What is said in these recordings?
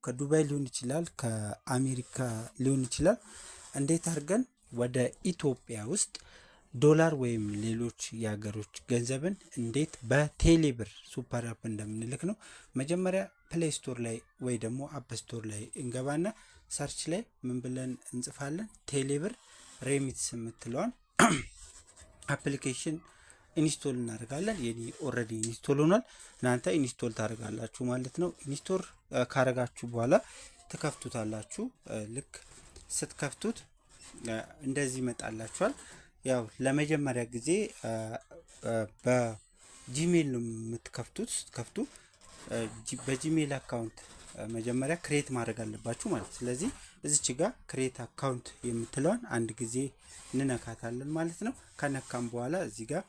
ከዱባይ ሊሆን ይችላል፣ ከአሜሪካ ሊሆን ይችላል። እንዴት አድርገን ወደ ኢትዮጵያ ውስጥ ዶላር ወይም ሌሎች የሀገሮች ገንዘብን እንዴት በቴሌብር ሱፐር አፕ እንደምንልክ ነው። መጀመሪያ ፕሌይ ስቶር ላይ ወይ ደግሞ አፕ ስቶር ላይ እንገባና ሰርች ላይ ምን ብለን እንጽፋለን? ቴሌብር ሬሚትስ የምትለዋን አፕሊኬሽን ኢንስቶል እናደርጋለን። የኔ ኦልሬዲ ኢንስቶል ሆኗል። እናንተ ኢንስቶል ታደርጋላችሁ ማለት ነው። ኢንስቶል ካረጋችሁ በኋላ ትከፍቱታላችሁ። ልክ ስትከፍቱት እንደዚህ ይመጣላችኋል። ያው ለመጀመሪያ ጊዜ በጂሜል ነው የምትከፍቱት። ስትከፍቱ በጂሜል አካውንት መጀመሪያ ክሬት ማድረግ አለባችሁ ማለት። ስለዚህ እዚች ጋር ክሬት አካውንት የምትለዋን አንድ ጊዜ እንነካታለን ማለት ነው። ከነካም በኋላ እዚህ ጋር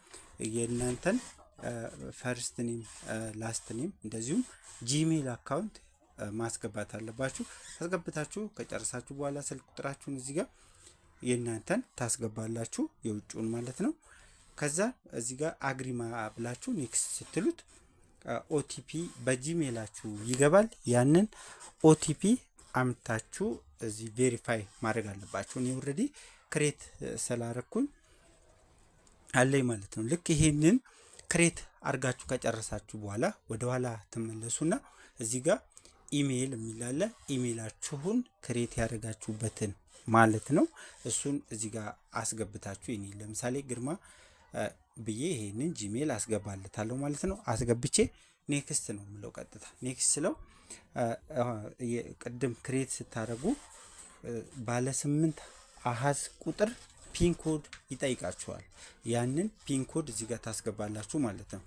የእናንተን ፈርስት ኔም ላስት ኔም እንደዚሁም ጂሜል አካውንት ማስገባት አለባችሁ። አስገብታችሁ ከጨረሳችሁ በኋላ ስልክ ቁጥራችሁን እዚህ ጋር የእናንተን ታስገባላችሁ፣ የውጭውን ማለት ነው። ከዛ እዚህ ጋር አግሪማ ብላችሁ ኔክስት ስትሉት ኦቲፒ በጂሜላችሁ ይገባል። ያንን ኦቲፒ አምታችሁ እዚህ ቬሪፋይ ማድረግ አለባችሁ። እኔ ኦልሬዲ ክሬት ስላረኩኝ አለኝ ማለት ነው። ልክ ይሄንን ክሬት አርጋችሁ ከጨረሳችሁ በኋላ ወደ ኋላ ተመለሱና እዚህ ጋር ኢሜይል የሚላለ ኢሜይላችሁን ክሬት ያደረጋችሁበትን ማለት ነው። እሱን እዚህ ጋር አስገብታችሁ እኔ ለምሳሌ ግርማ ብዬ ይሄንን ጂሜል አስገባለታለሁ ማለት ነው። አስገብቼ ኔክስት ነው የምለው። ቀጥታ ኔክስት ስለው ቅድም ክሬት ስታደርጉ ባለ 8 አሃዝ ቁጥር ፒን ኮድ ይጠይቃችኋል። ያንን ፒን ኮድ እዚህ ጋር ታስገባላችሁ ማለት ነው።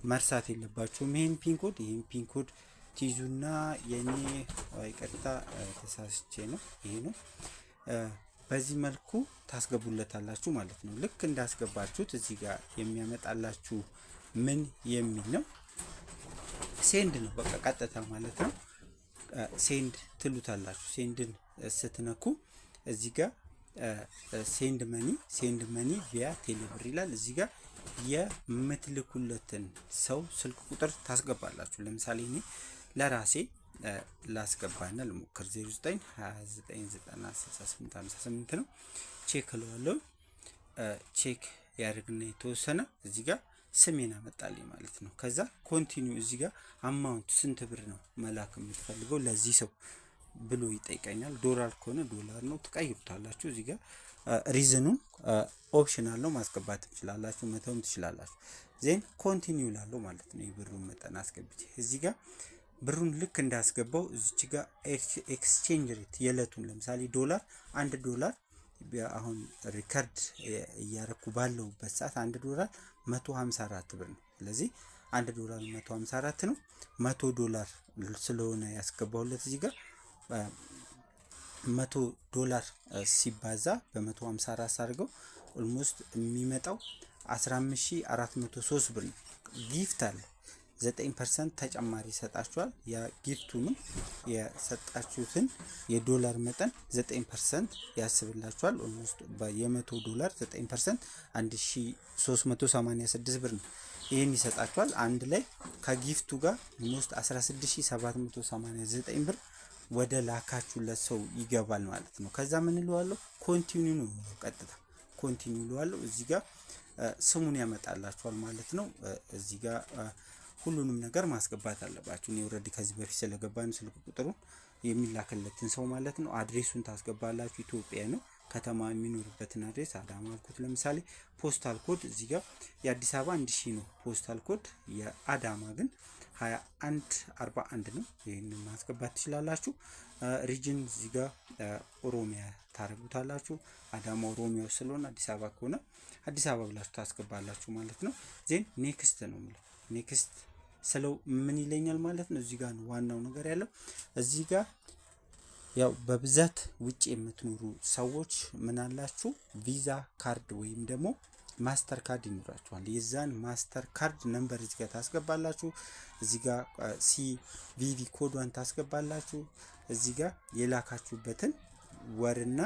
መርሳት የለባችሁም ይሄን ፒን ኮድ። ይሄን ፒን ኮድ ትይዙና የኔ ቀጥታ ተሳስቼ ነው ይሄ ነው። በዚህ መልኩ ታስገቡለታላችሁ ማለት ነው። ልክ እንዳስገባችሁት እዚህ ጋር የሚያመጣላችሁ ምን የሚል ነው? ሴንድ ነው። በቃ ቀጥታ ማለት ነው። ሴንድ ትሉታላችሁ። ሴንድን ስትነኩ እዚህ ጋር ሴንድ መኒ ቪያ ቴሌብር ይላል። እዚህ ጋር የምትልኩለትን ሰው ስልክ ቁጥር ታስገባላችሁ። ለምሳሌ እኔ ለራሴ ላስገባና ልሞክር 0929906858 ነው። ቼክ እለዋለሁ። ቼክ ያደርግና የተወሰነ እዚህ ጋር ስሜን አመጣልኝ ማለት ነው። ከዛ ኮንቲኒው እዚህ ጋር አማውንት ስንት ብር ነው መላክ የምትፈልገው ለዚህ ሰው ብሎ ይጠይቀኛል። ዶላር ከሆነ ዶላር ነው ትቀይሩታላችሁ። እዚህ ጋር ሪዝኑን ኦፕሽናል ነው፣ ማስገባት ትችላላችሁ፣ መተውም ትችላላችሁ። ዜን ኮንቲኒው ላለው ማለት ነው። የብሩን መጠን አስገብቼ እዚህ ጋር ብሩን ልክ እንዳስገባው እዚች ጋር ኤክስቼንጅ ሬት የለቱን ለምሳሌ ዶላር $1 አሁን ሪከርድ እያረኩ ባለውበት ሰዓት $1 154 ብር ነው። ስለዚህ $1 154 ነው። $100 ስለሆነ ያስገባውለት እዚህ ጋር $100 ሲባዛ በ154 አድርገው ኦልሞስት የሚመጣው 15403 ብር ነው። ጊፍት አለ 9% ተጨማሪ ይሰጣችኋል። ያ ጊፍቱንም የሰጣችሁትን የዶላር መጠን 9% ያስብላችኋል። ኦልሞስት $100 9% 1386 ብር ነው። ይሄን ይሰጣችኋል። አንድ ላይ ከጊፍቱ ጋር ኦልሞስት 16789 ብር ወደ ላካችሁለት ሰው ይገባል ማለት ነው። ከዛ ምን እለዋለሁ? ኮንቲኒው ነው። ቀጥታ ኮንቲኒው እለዋለሁ። እዚህ ጋር ስሙን ያመጣላችኋል ማለት ነው። እዚህ ጋር ሁሉንም ነገር ማስገባት አለባችሁ። እኔ ኦልሬዲ ከዚህ በፊት ስለገባን ስልክ ቁጥሩን የሚላክለትን ሰው ማለት ነው። አድሬሱን ታስገባላችሁ። ኢትዮጵያ ነው። ከተማ የሚኖርበትን አድሬስ አዳማ አልኩት። ለምሳሌ ፖስታል ኮድ እዚህ ጋር የአዲስ አበባ 1000 ነው ፖስታል ኮድ፣ የአዳማ ግን 2141 ነው። ይሄንን ማስገባት ትችላላችሁ። ሪጅን እዚህ ጋር ኦሮሚያ ታረጉታላችሁ። አዳማ ኦሮሚያ ስለሆነ አዲስ አበባ ከሆነ አዲስ አበባ ብላችሁ ታስገባላችሁ ማለት ነው። ዜን ኔክስት ነው ማለት ኔክስት ስለው ምን ይለኛል ማለት ነው። እዚህ ጋር ነው ዋናው ነገር ያለው። እዚህ ጋር ያው በብዛት ውጭ የምትኖሩ ሰዎች ምን አላችሁ? ቪዛ ካርድ ወይም ደግሞ ማስተር ካርድ ይኖራችኋል። የዛን ማስተር ካርድ ነምበር እዚህ ጋር ታስገባላችሁ። እዚህ ጋር ሲቪቪ ኮዷን ታስገባላችሁ። እዚህ ጋር የላካችሁበትን ወርና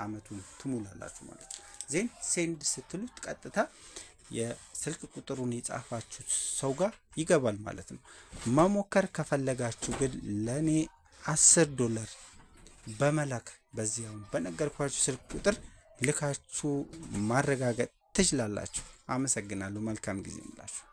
አመቱን ትሙላላችሁ ማለት ነው። ዜን ሴንድ ስትሉት ቀጥታ የስልክ ቁጥሩን የጻፋችሁት ሰው ጋር ይገባል ማለት ነው። መሞከር ከፈለጋችሁ ግን ለኔ $10 በመላክ በዚያው በነገርኳችሁ ስልክ ቁጥር ልካችሁ ማረጋገጥ ትችላላችሁ። አመሰግናለሁ። መልካም ጊዜ ይሁንላችሁ።